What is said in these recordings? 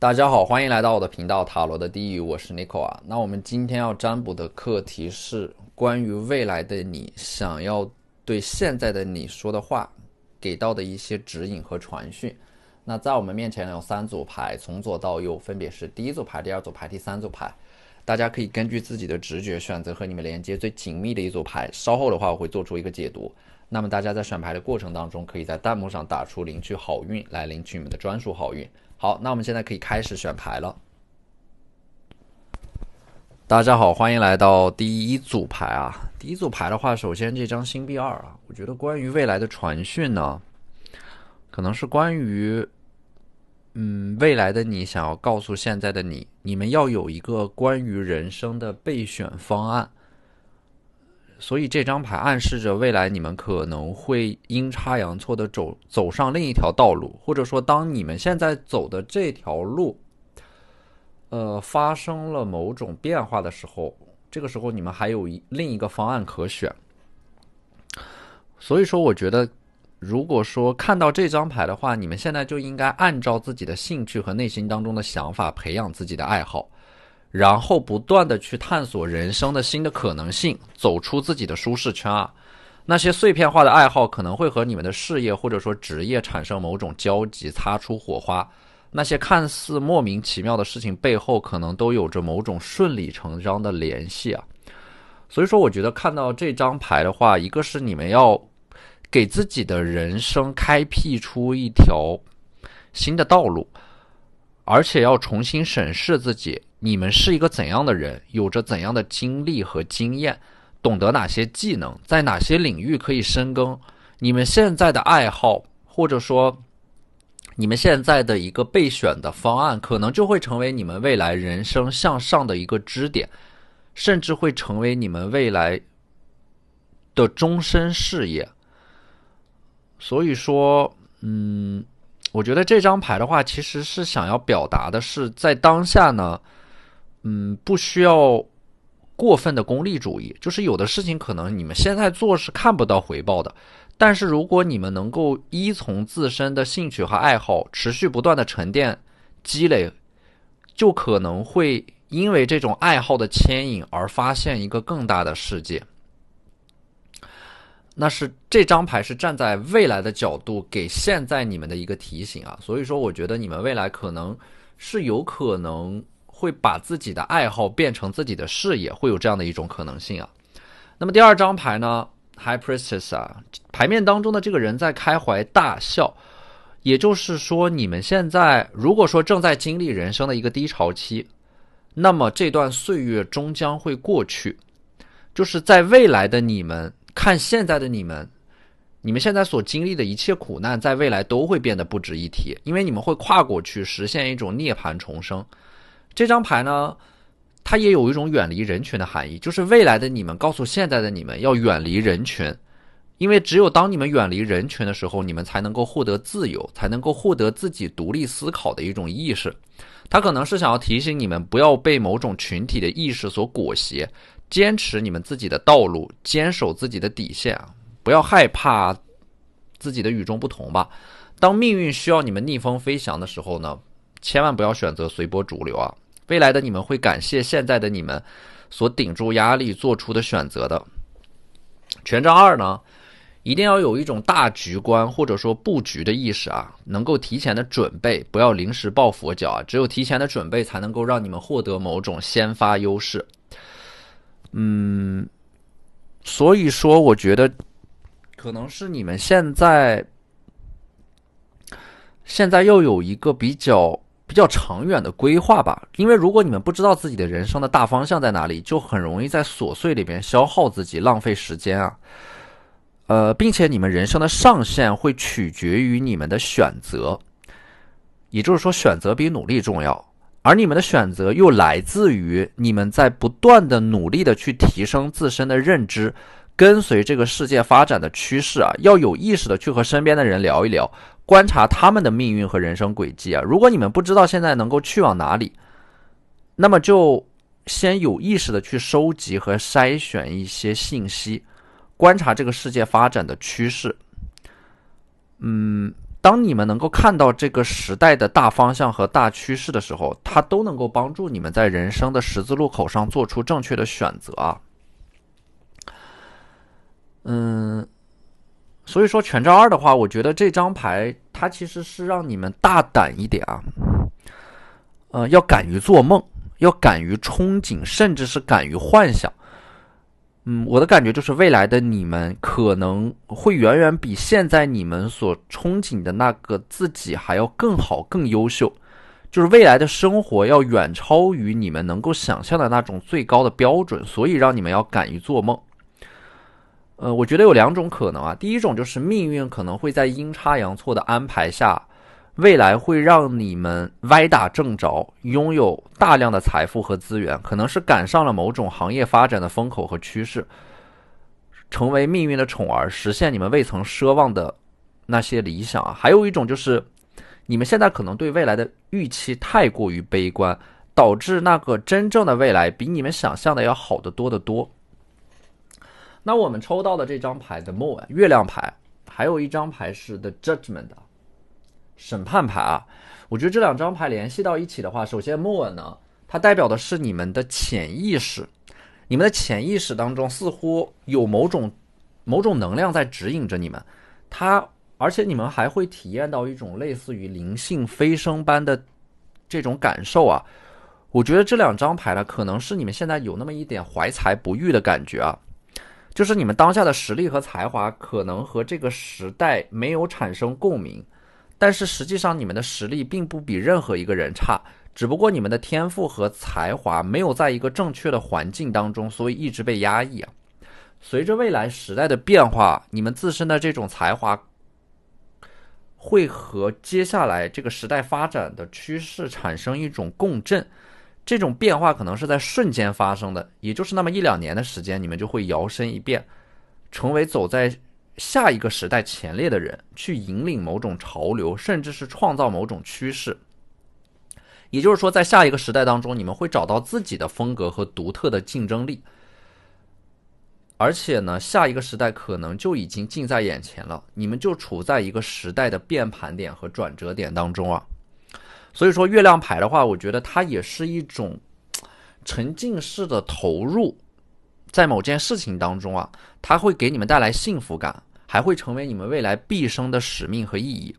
大家好，欢迎来到我的频道塔罗的第一语，我是 Nico 啊。那我们今天要占卜的课题是关于未来的你想要对现在的你说的话给到的一些指引和传讯。那在我们面前有三组牌，从左到右分别是第一组牌、第二组牌、第三组牌。大家可以根据自己的直觉选择和你们连接最紧密的一组牌。稍后的话我会做出一个解读。那么大家在选牌的过程当中，可以在弹幕上打出领取好运来领取你们的专属好运。好，那我们现在可以开始选牌了。大家好，欢迎来到第一组牌啊。第一组牌的话，首先这张星币2啊，我觉得关于未来的传讯呢，可能是关于未来的你想要告诉现在的你，你们要有一个关于人生的备选方案。所以这张牌暗示着未来你们可能会阴差阳错的走上另一条道路，或者说当你们现在走的这条路发生了某种变化的时候，这个时候你们还有另一个方案可选。所以说我觉得如果说看到这张牌的话，你们现在就应该按照自己的兴趣和内心当中的想法培养自己的爱好，然后不断的去探索人生的新的可能性，走出自己的舒适圈啊。那些碎片化的爱好可能会和你们的事业或者说职业产生某种交集，擦出火花。那些看似莫名其妙的事情背后，可能都有着某种顺理成章的联系啊。所以说我觉得看到这张牌的话，一个是你们要给自己的人生开辟出一条新的道路，而且要重新审视自己，你们是一个怎样的人，有着怎样的经历和经验，懂得哪些技能，在哪些领域可以深耕。你们现在的爱好，或者说你们现在的一个备选的方案，可能就会成为你们未来人生向上的一个支点，甚至会成为你们未来的终身事业。所以说我觉得这张牌的话，其实是想要表达的是，在当下呢，不需要过分的功利主义，就是有的事情可能你们现在做是看不到回报的，但是如果你们能够依从自身的兴趣和爱好，持续不断的沉淀积累，就可能会因为这种爱好的牵引而发现一个更大的世界。那是这张牌是站在未来的角度给现在你们的一个提醒啊，所以说我觉得你们未来可能是有可能会把自己的爱好变成自己的事业，会有这样的一种可能性啊。那么第二张牌呢 High Priestess 啊，牌面当中的这个人在开怀大笑，也就是说你们现在如果说正在经历人生的一个低潮期，那么这段岁月终将会过去，就是在未来的你们看现在的你们现在所经历的一切苦难，在未来都会变得不值一提，因为你们会跨过去，实现一种涅槃重生。这张牌呢，它也有一种远离人群的含义，就是未来的你们告诉现在的你们要远离人群，因为只有当你们远离人群的时候，你们才能够获得自由，才能够获得自己独立思考的一种意识。它可能是想要提醒你们不要被某种群体的意识所裹挟，坚持你们自己的道路，坚守自己的底线，不要害怕自己的与众不同吧。当命运需要你们逆风飞翔的时候呢，千万不要选择随波逐流啊。未来的你们会感谢现在的你们所顶住压力做出的选择的。权杖2呢，一定要有一种大局观或者说布局的意识啊，能够提前的准备，不要临时抱佛脚啊。只有提前的准备，才能够让你们获得某种先发优势。所以说我觉得可能是你们现在要有一个比较长远的规划吧，因为如果你们不知道自己的人生的大方向在哪里，就很容易在琐碎里边消耗自己，浪费时间啊。并且你们人生的上限会取决于你们的选择，也就是说选择比努力重要，而你们的选择又来自于你们在不断的努力的去提升自身的认知，跟随这个世界发展的趋势啊，要有意识的去和身边的人聊一聊，观察他们的命运和人生轨迹啊。如果你们不知道现在能够去往哪里，那么就先有意识的去收集和筛选一些信息，观察这个世界发展的趋势。当你们能够看到这个时代的大方向和大趋势的时候，它都能够帮助你们在人生的十字路口上做出正确的选择啊。所以说权杖二的话，我觉得这张牌它其实是让你们大胆一点啊，要敢于做梦，要敢于憧憬，甚至是敢于幻想。我的感觉就是未来的你们可能会远远比现在你们所憧憬的那个自己还要更好、更优秀。就是未来的生活要远超于你们能够想象的那种最高的标准，所以让你们要敢于做梦。我觉得有两种可能啊。第一种就是命运可能会在阴差阳错的安排下，未来会让你们歪打正着，拥有大量的财富和资源，可能是赶上了某种行业发展的风口和趋势，成为命运的宠儿，实现你们未曾奢望的那些理想啊。还有一种就是你们现在可能对未来的预期太过于悲观，导致那个真正的未来比你们想象的要好得多得多。那我们抽到的这张牌的 Moon 月亮牌，还有一张牌是 The Judgment 审判牌啊。我觉得这两张牌联系到一起的话，首先 Moon 呢，它代表的是你们的潜意识，你们的潜意识当中似乎有某种能量在指引着你们，而且你们还会体验到一种类似于灵性飞升般的这种感受啊。我觉得这两张牌呢，可能是你们现在有那么一点怀才不遇的感觉啊。就是你们当下的实力和才华可能和这个时代没有产生共鸣，但是实际上你们的实力并不比任何一个人差，只不过你们的天赋和才华没有在一个正确的环境当中，所以一直被压抑啊。随着未来时代的变化，你们自身的这种才华会和接下来这个时代发展的趋势产生一种共振，这种变化可能是在瞬间发生的，也就是那么1-2年的时间，你们就会摇身一变，成为走在下一个时代前列的人，去引领某种潮流，甚至是创造某种趋势。也就是说，在下一个时代当中，你们会找到自己的风格和独特的竞争力。而且呢，下一个时代可能就已经近在眼前了，你们就处在一个时代的变盘点和转折点当中啊。所以说月亮牌的话，我觉得它也是一种沉浸式的投入在某件事情当中啊，它会给你们带来幸福感，还会成为你们未来毕生的使命和意义。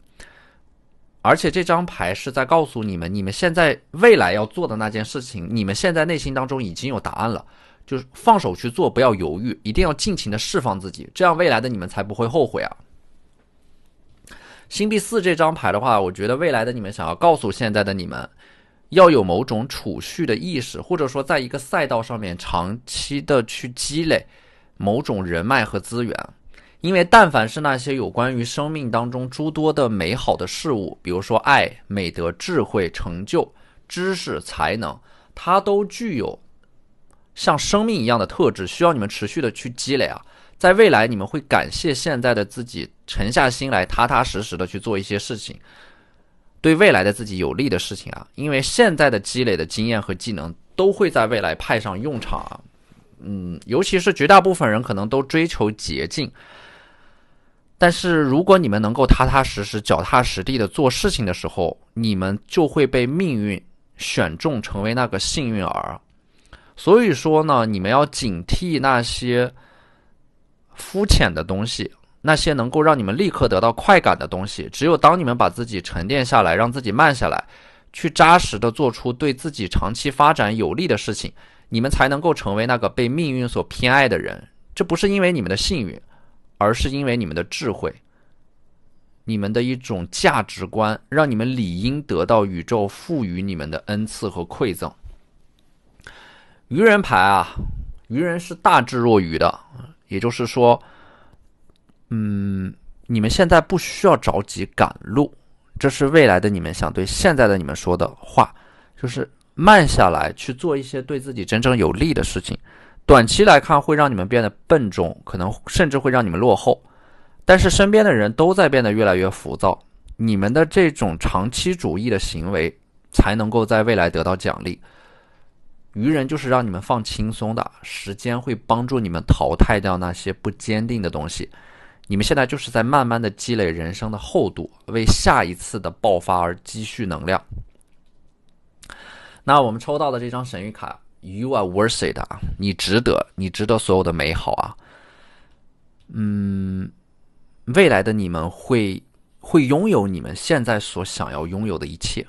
而且这张牌是在告诉你们，你们现在未来要做的那件事情，你们现在内心当中已经有答案了，就是放手去做，不要犹豫，一定要尽情的释放自己，这样未来的你们才不会后悔啊。星币4这张牌的话，我觉得未来的你们想要告诉现在的你们，要有某种储蓄的意识，或者说在一个赛道上面长期的去积累某种人脉和资源。因为但凡是那些有关于生命当中诸多的美好的事物，比如说爱、美德、智慧、成就、知识、才能，它都具有像生命一样的特质，需要你们持续的去积累啊。在未来你们会感谢现在的自己，沉下心来踏踏实实的去做一些事情，对未来的自己有利的事情啊。因为现在的积累的经验和技能都会在未来派上用场啊。尤其是绝大部分人可能都追求捷径，但是如果你们能够踏踏实实脚踏实地的做事情的时候，你们就会被命运选中成为那个幸运儿。所以说呢，你们要警惕那些肤浅的东西，那些能够让你们立刻得到快感的东西。只有当你们把自己沉淀下来，让自己慢下来，去扎实的做出对自己长期发展有利的事情，你们才能够成为那个被命运所偏爱的人。这不是因为你们的幸运，而是因为你们的智慧，你们的一种价值观，让你们理应得到宇宙赋予你们的恩赐和馈赠。愚人牌啊，愚人是大智若愚的，也就是说，你们现在不需要着急赶路，这是未来的你们想对现在的你们说的话，就是慢下来去做一些对自己真正有利的事情。短期来看会让你们变得笨重，可能甚至会让你们落后，但是身边的人都在变得越来越浮躁，你们的这种长期主义的行为才能够在未来得到奖励。愚人就是让你们放轻松的，时间会帮助你们淘汰掉那些不坚定的东西，你们现在就是在慢慢的积累人生的厚度，为下一次的爆发而积蓄能量。那我们抽到的这张神谕卡 You are worth it 啊，你值得所有的美好啊。未来的你们会拥有你们现在所想要拥有的一切。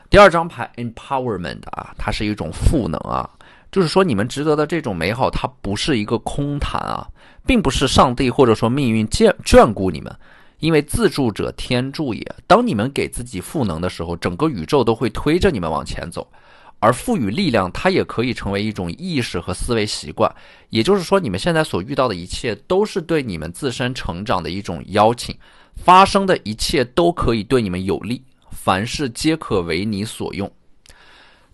第二张牌 Empowerment 啊，它是一种赋能啊，就是说你们值得的这种美好，它不是一个空谈啊，并不是上帝或者说命运眷顾你们，因为自助者天助也。当你们给自己赋能的时候，整个宇宙都会推着你们往前走。而赋予力量，它也可以成为一种意识和思维习惯。也就是说，你们现在所遇到的一切，都是对你们自身成长的一种邀请。发生的一切都可以对你们有利，凡事皆可为你所用。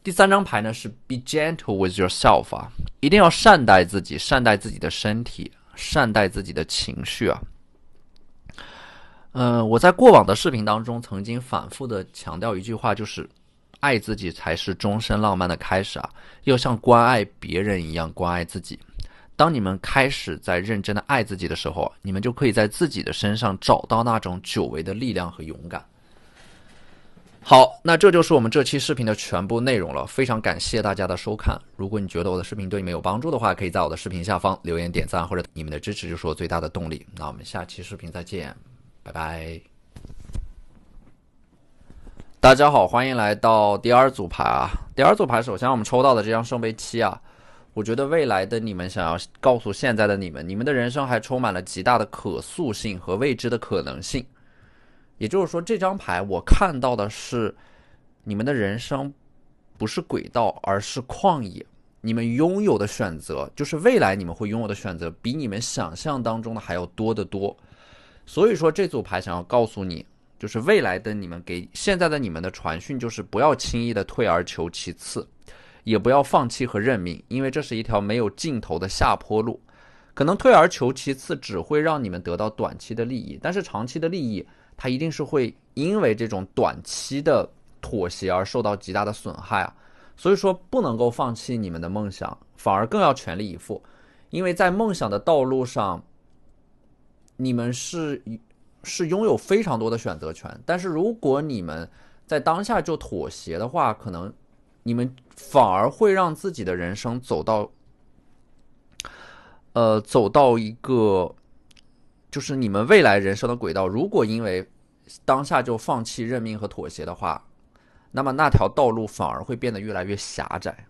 第三张牌呢是 Be gentle with yourself 啊，一定要善待自己，善待自己的身体，善待自己的情绪啊。我在过往的视频当中曾经反复的强调一句话，就是爱自己才是终身浪漫的开始啊！要像关爱别人一样关爱自己。当你们开始在认真的爱自己的时候，你们就可以在自己的身上找到那种久违的力量和勇敢。好，那这就是我们这期视频的全部内容了，非常感谢大家的收看。如果你觉得我的视频对你们有帮助的话，可以在我的视频下方留言点赞，或者你们的支持就是我最大的动力。那我们下期视频再见，拜拜。大家好，欢迎来到第二组牌啊！第二组牌，首先我们抽到的这张圣杯七啊，我觉得未来的你们想要告诉现在的你们，你们的人生还充满了极大的可塑性和未知的可能性。也就是说，这张牌我看到的是你们的人生不是轨道，而是旷野。你们拥有的选择，就是未来你们会拥有的选择，比你们想象当中的还要多得多。所以说，这组牌想要告诉你，就是未来的你们给现在的你们的传讯，就是不要轻易的退而求其次，也不要放弃和认命，因为这是一条没有尽头的下坡路。可能退而求其次只会让你们得到短期的利益，但是长期的利益它一定是会因为这种短期的妥协而受到极大的损害啊。所以说不能够放弃你们的梦想，反而更要全力以赴，因为在梦想的道路上，你们是拥有非常多的选择权。但是如果你们在当下就妥协的话，可能你们反而会让自己的人生走到一个就是你们未来人生的轨道。如果因为当下就放弃认命和妥协的话，那么那条道路反而会变得越来越狭窄。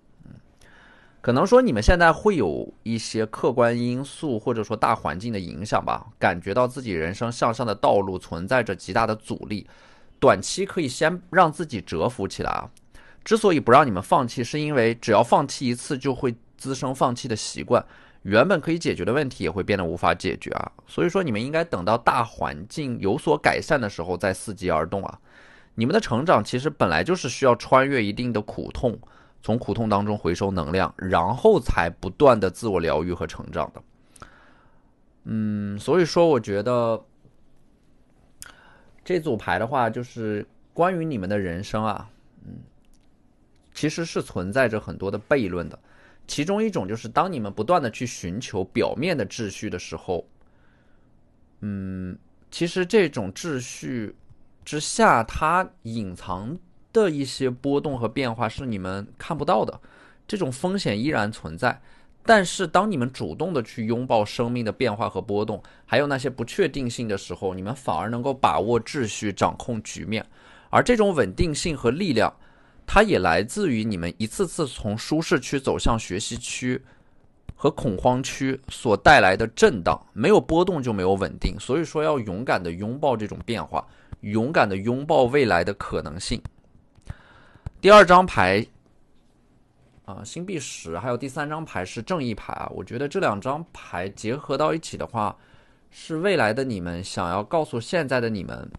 可能说你们现在会有一些客观因素或者说大环境的影响吧，感觉到自己人生向上的道路存在着极大的阻力，短期可以先让自己蛰伏起来啊。之所以不让你们放弃，是因为只要放弃一次就会滋生放弃的习惯，原本可以解决的问题也会变得无法解决啊。所以说你们应该等到大环境有所改善的时候再伺机而动啊。你们的成长其实本来就是需要穿越一定的苦痛，从苦痛当中回收能量，然后才不断的自我疗愈和成长的。所以说我觉得这组牌的话，就是关于你们的人生啊，其实是存在着很多的悖论的。其中一种就是当你们不断的去寻求表面的秩序的时候，其实这种秩序之下，它隐藏的一些波动和变化是你们看不到的，这种风险依然存在。但是当你们主动的去拥抱生命的变化和波动，还有那些不确定性的时候，你们反而能够把握秩序，掌控局面。而这种稳定性和力量，它也来自于你们一次次从舒适区走向学习区和恐慌区所带来的震荡。没有波动就没有稳定，所以说要勇敢的拥抱这种变化，勇敢的拥抱未来的可能性。第二张牌星币10，还有第三张牌是正义牌啊。我觉得这两张牌结合到一起的话，是未来的你们想要告诉现在的你们，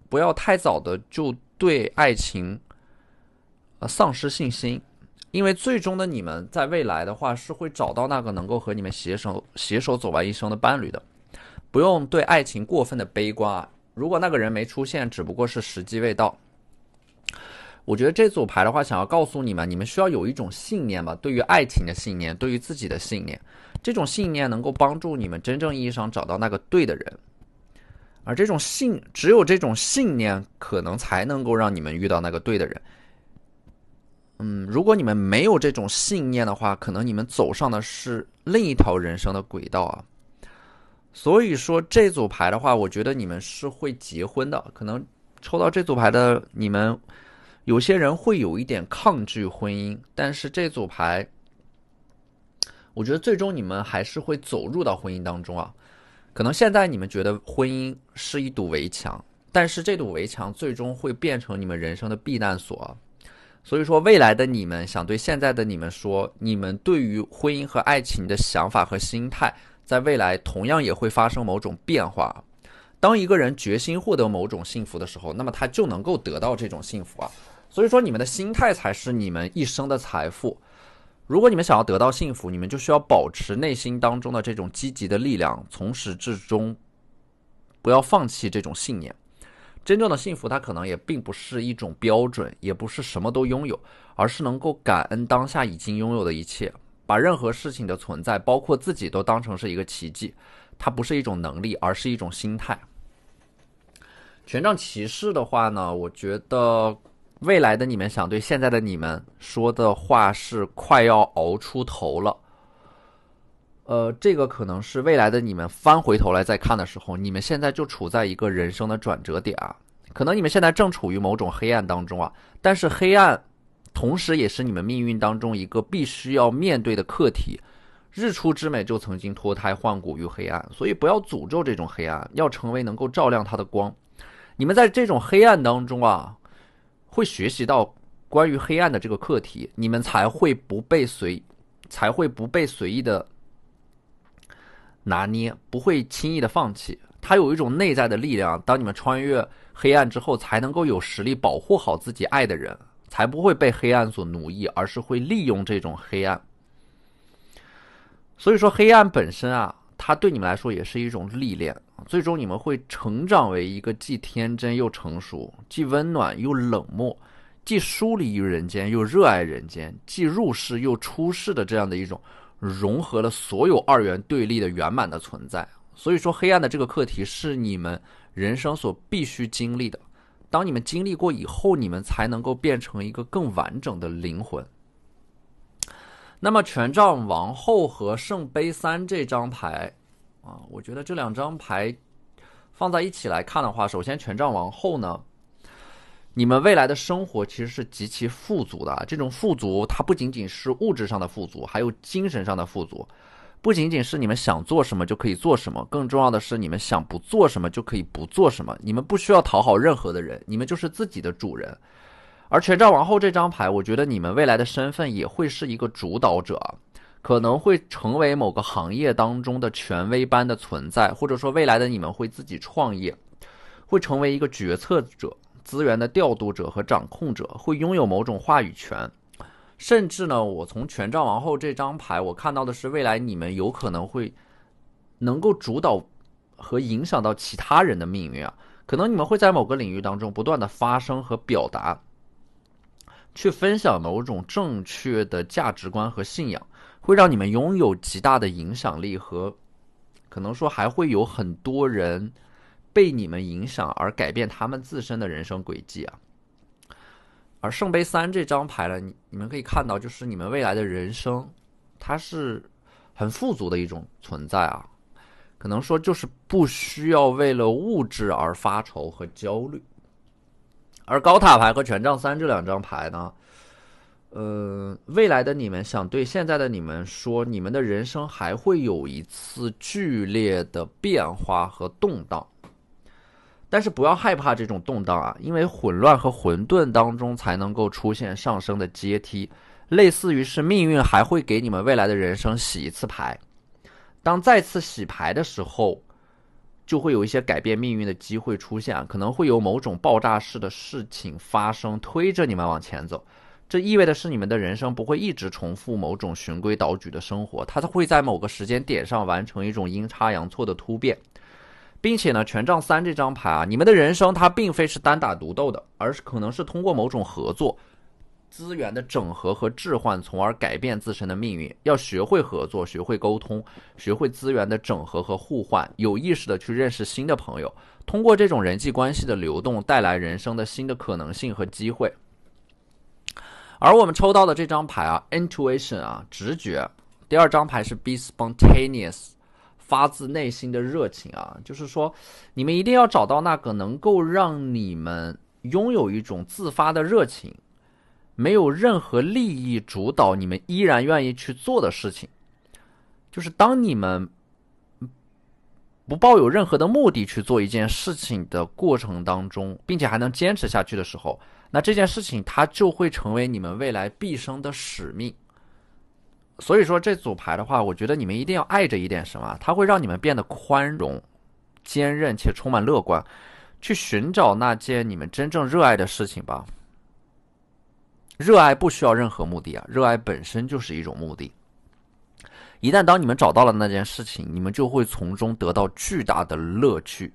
不要太早的就对爱情丧失信心，因为最终的你们在未来的话是会找到那个能够和你们携手走完一生的伴侣的。不用对爱情过分的悲观啊，如果那个人没出现，只不过是时机未到。我觉得这组牌的话，想要告诉你们，你们需要有一种信念吧，对于爱情的信念，对于自己的信念，这种信念能够帮助你们真正意义上找到那个对的人，而只有这种信念，可能才能够让你们遇到那个对的人。如果你们没有这种信念的话，可能你们走上的是另一条人生的轨道啊。所以说这组牌的话，我觉得你们是会结婚的。可能抽到这组牌的你们，有些人会有一点抗拒婚姻，但是这组牌，我觉得最终你们还是会走入到婚姻当中啊。可能现在你们觉得婚姻是一堵围墙，但是这堵围墙最终会变成你们人生的避难所啊。所以说未来的你们想对现在的你们说，你们对于婚姻和爱情的想法和心态，在未来同样也会发生某种变化。当一个人决心获得某种幸福的时候，那么他就能够得到这种幸福啊。所以说你们的心态才是你们一生的财富。如果你们想要得到幸福，你们就需要保持内心当中的这种积极的力量，从始至终不要放弃这种信念。真正的幸福它可能也并不是一种标准，也不是什么都拥有，而是能够感恩当下已经拥有的一切，把任何事情的存在包括自己都当成是一个奇迹。它不是一种能力，而是一种心态。权杖骑士的话呢，我觉得未来的你们想对现在的你们说的话是快要熬出头了。这个可能是未来的你们翻回头来再看的时候，你们现在就处在一个人生的转折点啊。可能你们现在正处于某种黑暗当中啊，但是黑暗同时也是你们命运当中一个必须要面对的课题。日出之美就曾经脱胎换骨于黑暗，所以不要诅咒这种黑暗，要成为能够照亮它的光。你们在这种黑暗当中啊，会学习到关于黑暗的这个课题，你们才会不被随意的拿捏，不会轻易的放弃。它有一种内在的力量，当你们穿越黑暗之后，才能够有实力保护好自己爱的人，才不会被黑暗所奴役，而是会利用这种黑暗。所以说黑暗本身啊，它对你们来说也是一种历练，最终你们会成长为一个既天真又成熟，既温暖又冷漠，既疏离于人间又热爱人间，既入世又出世的这样的一种融合了所有二元对立的圆满的存在。所以说黑暗的这个课题是你们人生所必须经历的，当你们经历过以后，你们才能够变成一个更完整的灵魂。那么权杖王后和圣杯三这张牌啊，我觉得这两张牌放在一起来看的话，首先权杖王后呢，你们未来的生活其实是极其富足的。这种富足它不仅仅是物质上的富足，还有精神上的富足。不仅仅是你们想做什么就可以做什么，更重要的是你们想不做什么就可以不做什么。你们不需要讨好任何的人，你们就是自己的主人。而权杖王后这张牌，我觉得你们未来的身份也会是一个主导者，可能会成为某个行业当中的权威般的存在，或者说未来的你们会自己创业，会成为一个决策者、资源的调度者和掌控者，会拥有某种话语权。甚至呢，我从权杖王后这张牌我看到的是，未来你们有可能会能够主导和影响到其他人的命运啊。可能你们会在某个领域当中不断的发声和表达，去分享某种正确的价值观和信仰，会让你们拥有极大的影响力，和可能说还会有很多人被你们影响而改变他们自身的人生轨迹啊。而圣杯三这张牌呢，你们可以看到，就是你们未来的人生，它是很富足的一种存在啊。可能说就是不需要为了物质而发愁和焦虑。而高塔牌和权杖三这两张牌呢，未来的你们想对现在的你们说，你们的人生还会有一次剧烈的变化和动荡。但是不要害怕这种动荡啊，因为混乱和混沌当中才能够出现上升的阶梯，类似于是命运还会给你们未来的人生洗一次牌。当再次洗牌的时候，就会有一些改变命运的机会出现，可能会有某种爆炸式的事情发生，推着你们往前走。这意味的是你们的人生不会一直重复某种循规蹈矩的生活，它会在某个时间点上完成一种阴差阳错的突变，并且呢，权杖3这张牌啊，你们的人生它并非是单打独斗的，而是可能是通过某种合作、资源的整合和置换，从而改变自身的命运。要学会合作，学会沟通，学会资源的整合和互换，有意识的去认识新的朋友，通过这种人际关系的流动，带来人生的新的可能性和机会。而我们抽到的这张牌啊 ，intuition 啊，直觉。第2张牌是 be spontaneous。发自内心的热情啊，就是说你们一定要找到那个能够让你们拥有一种自发的热情，没有任何利益主导，你们依然愿意去做的事情。就是当你们不抱有任何的目的去做一件事情的过程当中，并且还能坚持下去的时候，那这件事情它就会成为你们未来毕生的使命。所以说这组牌的话，我觉得你们一定要爱着一点什么，它会让你们变得宽容、坚韧且充满乐观，去寻找那件你们真正热爱的事情吧。热爱不需要任何目的啊，热爱本身就是一种目的。一旦当你们找到了那件事情，你们就会从中得到巨大的乐趣。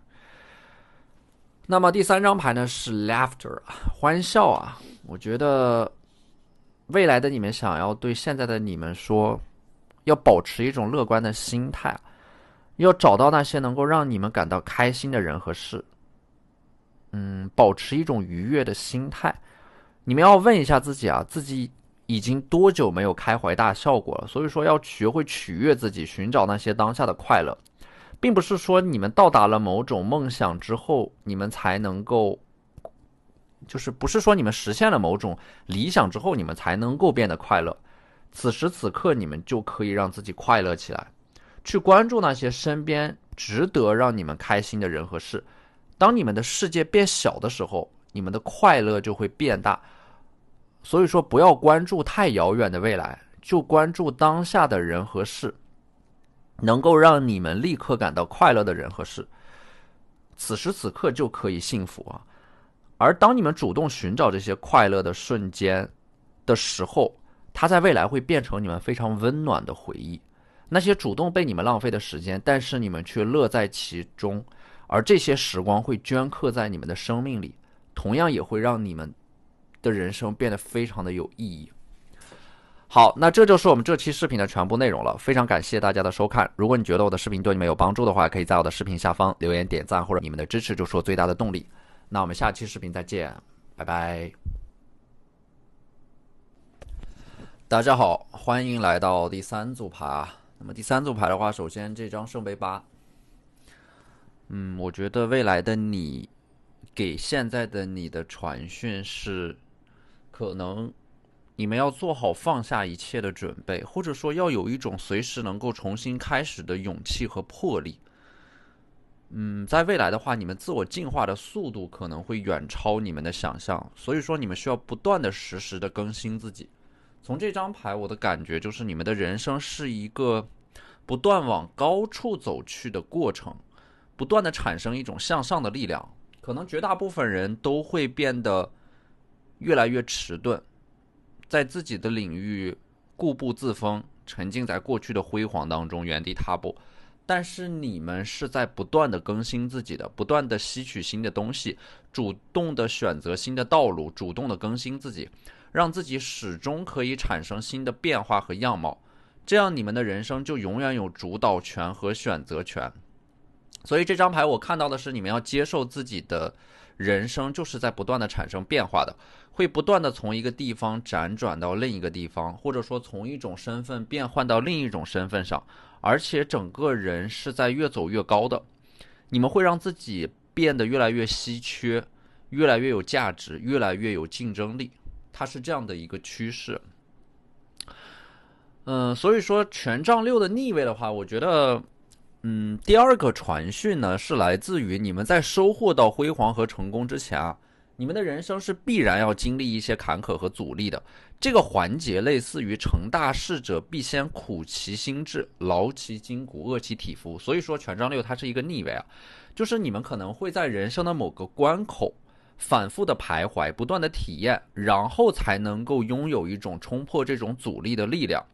那么第3张牌呢是 laughter， 欢笑啊，我觉得未来的你们想要对现在的你们说，要保持一种乐观的心态，要找到那些能够让你们感到开心的人和事。保持一种愉悦的心态。你们要问一下自己啊，自己已经多久没有开怀大笑过了？所以说要学会取悦自己，寻找那些当下的快乐，并不是说你们到达了某种梦想之后，你们才能够。就是不是说你们实现了某种理想之后，你们才能够变得快乐。此时此刻，你们就可以让自己快乐起来，去关注那些身边值得让你们开心的人和事。当你们的世界变小的时候，你们的快乐就会变大。所以说，不要关注太遥远的未来，就关注当下的人和事，能够让你们立刻感到快乐的人和事。此时此刻就可以幸福啊。而当你们主动寻找这些快乐的瞬间的时候，它在未来会变成你们非常温暖的回忆。那些主动被你们浪费的时间，但是你们却乐在其中，而这些时光会镌刻在你们的生命里，同样也会让你们的人生变得非常的有意义。好，那这就是我们这期视频的全部内容了，非常感谢大家的收看。如果你觉得我的视频对你们有帮助的话，可以在我的视频下方留言点赞，或者你们的支持就是我最大的动力。那我们下期视频再见，拜拜。大家好，欢迎来到第3组牌啊。那么第3组牌的话，首先这张圣杯8，我觉得未来的你给现在的你的传讯是，可能你们要做好放下一切的准备，或者说要有一种随时能够重新开始的勇气和魄力。在未来的话，你们自我进化的速度可能会远超你们的想象，所以说你们需要不断的实时的更新自己。从这张牌我的感觉就是你们的人生是一个不断往高处走去的过程，不断的产生一种向上的力量。可能绝大部分人都会变得越来越迟钝，在自己的领域固步自封，沉浸在过去的辉煌当中原地踏步。但是你们是在不断的更新自己的，不断的吸取新的东西，主动的选择新的道路，主动的更新自己，让自己始终可以产生新的变化和样貌。这样你们的人生就永远有主导权和选择权。所以这张牌我看到的是，你们要接受自己的人生就是在不断的产生变化的，会不断的从一个地方辗转到另一个地方，或者说从一种身份变换到另一种身份上，而且整个人是在越走越高的。你们会让自己变得越来越稀缺，越来越有价值，越来越有竞争力，它是这样的一个趋势。所以说权杖6的逆位的话，我觉得第2个传讯呢是来自于你们在收获到辉煌和成功之前啊，你们的人生是必然要经历一些坎坷和阻力的。这个环节类似于成大事者必先苦其心志，劳其筋骨，饿其体肤。所以说权杖6它是一个逆位啊，就是你们可能会在人生的某个关口反复的徘徊，不断的体验，然后才能够拥有一种冲破这种阻力的力量。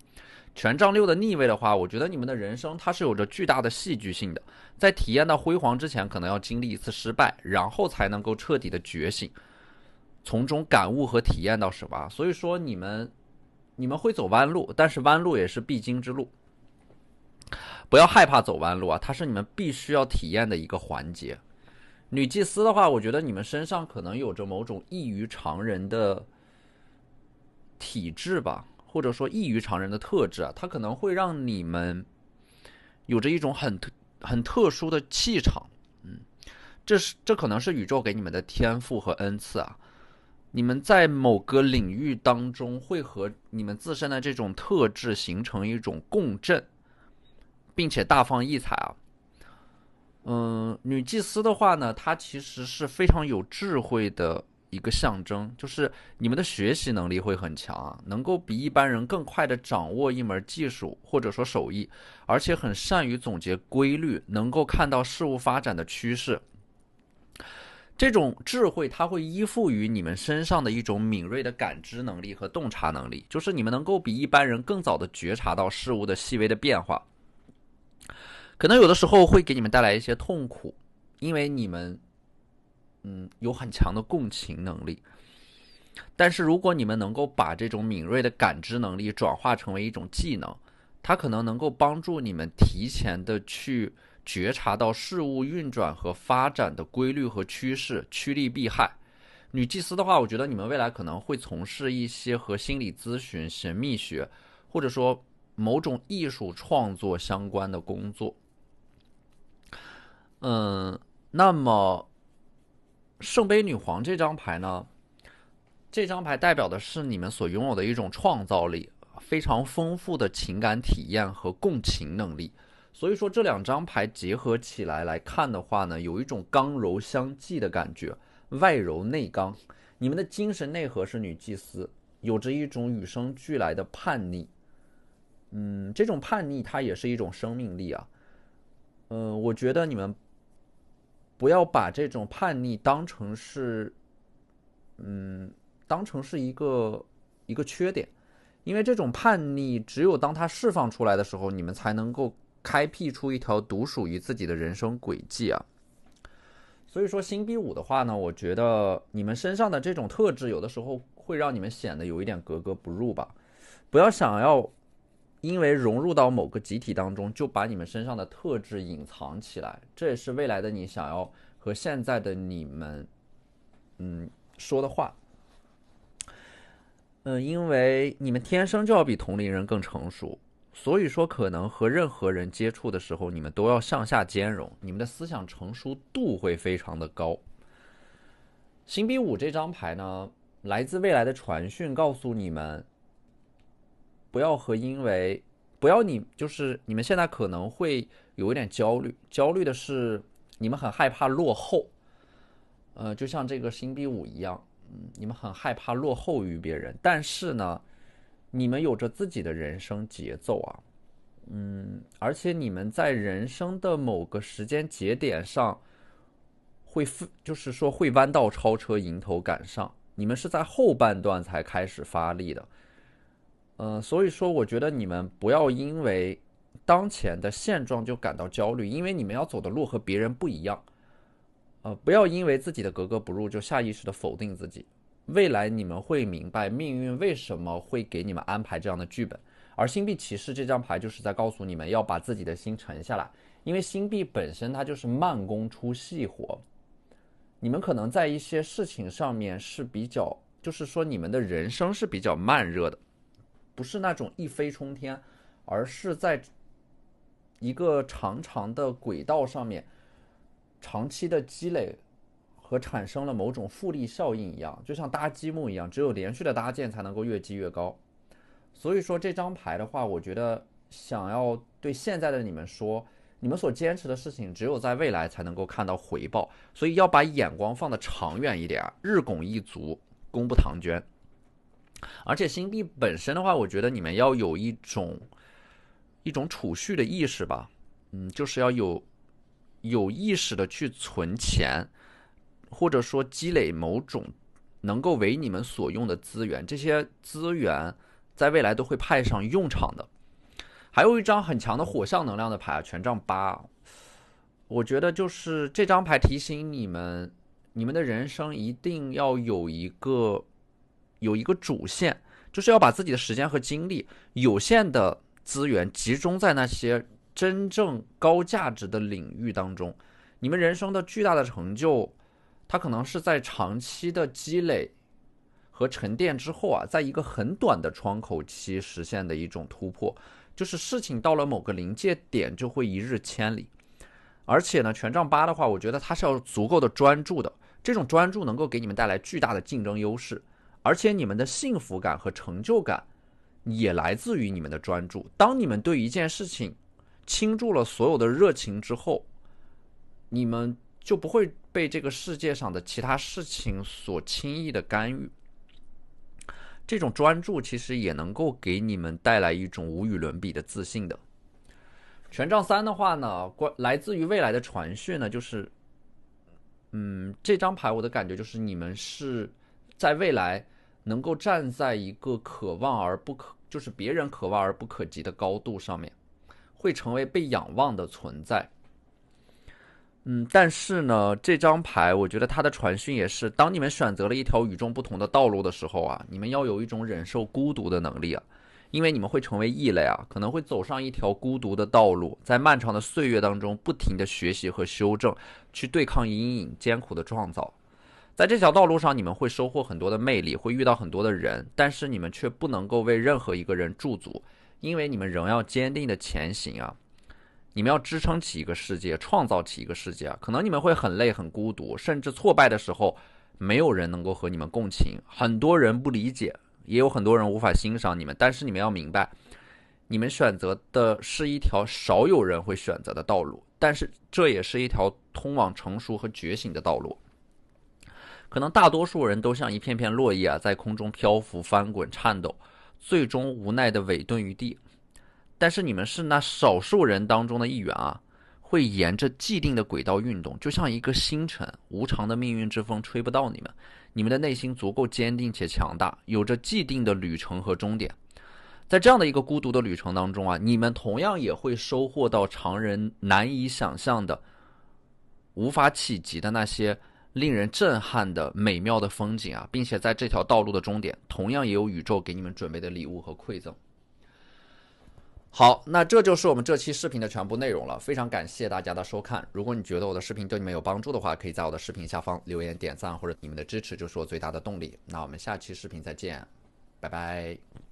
权杖六的逆位的话，我觉得你们的人生它是有着巨大的戏剧性的，在体验到辉煌之前，可能要经历一次失败，然后才能够彻底的觉醒，从中感悟和体验到什么。所以说你们会走弯路，但是弯路也是必经之路，不要害怕走弯路啊，它是你们必须要体验的一个环节。女祭司的话，我觉得你们身上可能有着某种异于常人的体质吧，或者说异于常人的特质啊，它可能会让你们有着一种很特殊的气场。这可能是宇宙给你们的天赋和恩赐啊。你们在某个领域当中会和你们自身的这种特质形成一种共振，并且大放异彩啊。女祭司的话呢，她其实是非常有智慧的一个象征，就是你们的学习能力会很强啊，能够比一般人更快的掌握一门技术或者说手艺，而且很善于总结规律，能够看到事物发展的趋势。这种智慧它会依附于你们身上的一种敏锐的感知能力和洞察能力，就是你们能够比一般人更早的觉察到事物的细微的变化。可能有的时候会给你们带来一些痛苦，因为你们有很强的共情能力。但是如果你们能够把这种敏锐的感知能力转化成为一种技能，它可能能够帮助你们提前的去觉察到事物运转和发展的规律和趋势，趋利避害。女祭司的话，我觉得你们未来可能会从事一些和心理咨询、神秘学，或者说某种艺术创作相关的工作。那么圣杯女皇这张牌呢？这张牌代表的是你们所拥有的一种创造力，非常丰富的情感体验和共情能力。所以说这两张牌结合起来看的话呢，有一种刚柔相济的感觉，外柔内刚。你们的精神内核是女祭司，有着一种与生俱来的叛逆。这种叛逆它也是一种生命力啊。我觉得你们不要把这种叛逆当成是一个缺点，因为这种叛逆只有当它释放出来的时候，你们才能够开辟出一条独属于自己的人生轨迹啊。所以说星币五的话呢，我觉得你们身上的这种特质有的时候会让你们显得有一点格格不入吧。不要想要因为融入到某个集体当中就把你们身上的特质隐藏起来，这也是未来的你想要和现在的你们说的话。因为你们天生就要比同龄人更成熟，所以说可能和任何人接触的时候，你们都要向下兼容，你们的思想成熟度会非常的高。星币五这张牌呢，来自未来的传讯告诉你们，不要就是你们现在可能会有一点焦虑的是你们很害怕落后，就像这个星币五一样。你们很害怕落后于别人，但是呢，你们有着自己的人生节奏啊，而且你们在人生的某个时间节点上就是说会弯道超车，迎头赶上。你们是在后半段才开始发力的，所以说我觉得你们不要因为当前的现状就感到焦虑，因为你们要走的路和别人不一样。不要因为自己的格格不入就下意识的否定自己。未来你们会明白命运为什么会给你们安排这样的剧本。而星币骑士这张牌就是在告诉你们要把自己的心沉下来，因为星币本身它就是慢工出细活。你们可能在一些事情上面是比较，就是说你们的人生是比较慢热的，不是那种一飞冲天，而是在一个长长的轨道上面长期的积累和产生了某种复利效应一样，就像搭积木一样，只有连续的搭建才能够越积越高。所以说这张牌的话，我觉得想要对现在的你们说，你们所坚持的事情只有在未来才能够看到回报，所以要把眼光放得长远一点，日拱一卒，功不唐捐。而且星币本身的话，我觉得你们要有一种储蓄的意识吧，就是要有意识的去存钱，或者说积累某种能够为你们所用的资源，这些资源在未来都会派上用场的。还有一张很强的火象能量的牌，权杖8。我觉得就是这张牌提醒你们，你们的人生一定要有一个主线，就是要把自己的时间和精力、有限的资源集中在那些真正高价值的领域当中。你们人生的巨大的成就，它可能是在长期的积累和沉淀之后啊，在一个很短的窗口期实现的一种突破。就是事情到了某个临界点，就会一日千里。而且呢，权杖8的话，我觉得它是要足够的专注的，这种专注能够给你们带来巨大的竞争优势，而且你们的幸福感和成就感也来自于你们的专注。当你们对一件事情倾注了所有的热情之后，你们就不会被这个世界上的其他事情所轻易的干预。这种专注其实也能够给你们带来一种无与伦比的自信的。权杖3的话呢，来自于未来的传讯呢，就是这张牌我的感觉就是你们是在未来能够站在一个就是别人可望而不可及的高度上面，会成为被仰望的存在。但是呢，这张牌我觉得它的传讯也是，当你们选择了一条与众不同的道路的时候啊，你们要有一种忍受孤独的能力啊，因为你们会成为异类啊，可能会走上一条孤独的道路，在漫长的岁月当中不停的学习和修正，去对抗阴影艰苦的创造。在这条道路上，你们会收获很多的魅力，会遇到很多的人，但是你们却不能够为任何一个人驻足，因为你们仍要坚定的前行啊。你们要支撑起一个世界，创造起一个世界啊！可能你们会很累、很孤独，甚至挫败的时候，没有人能够和你们共情，很多人不理解，也有很多人无法欣赏你们。但是你们要明白，你们选择的是一条少有人会选择的道路，但是这也是一条通往成熟和觉醒的道路。可能大多数人都像一片片落叶啊，在空中漂浮、翻滚、颤抖，最终无奈的委顿于地。但是你们是那少数人当中的一员啊，会沿着既定的轨道运动，就像一个星辰，无常的命运之风吹不到你们。你们的内心足够坚定且强大，有着既定的旅程和终点。在这样的一个孤独的旅程当中啊，你们同样也会收获到常人难以想象的、无法企及的那些令人震撼的美妙的风景啊，并且在这条道路的终点，同样也有宇宙给你们准备的礼物和馈赠。好，那这就是我们这期视频的全部内容了，非常感谢大家的收看。如果你觉得我的视频对你们有帮助的话，可以在我的视频下方留言点赞，或者你们的支持就是我最大的动力。那我们下期视频再见，拜拜。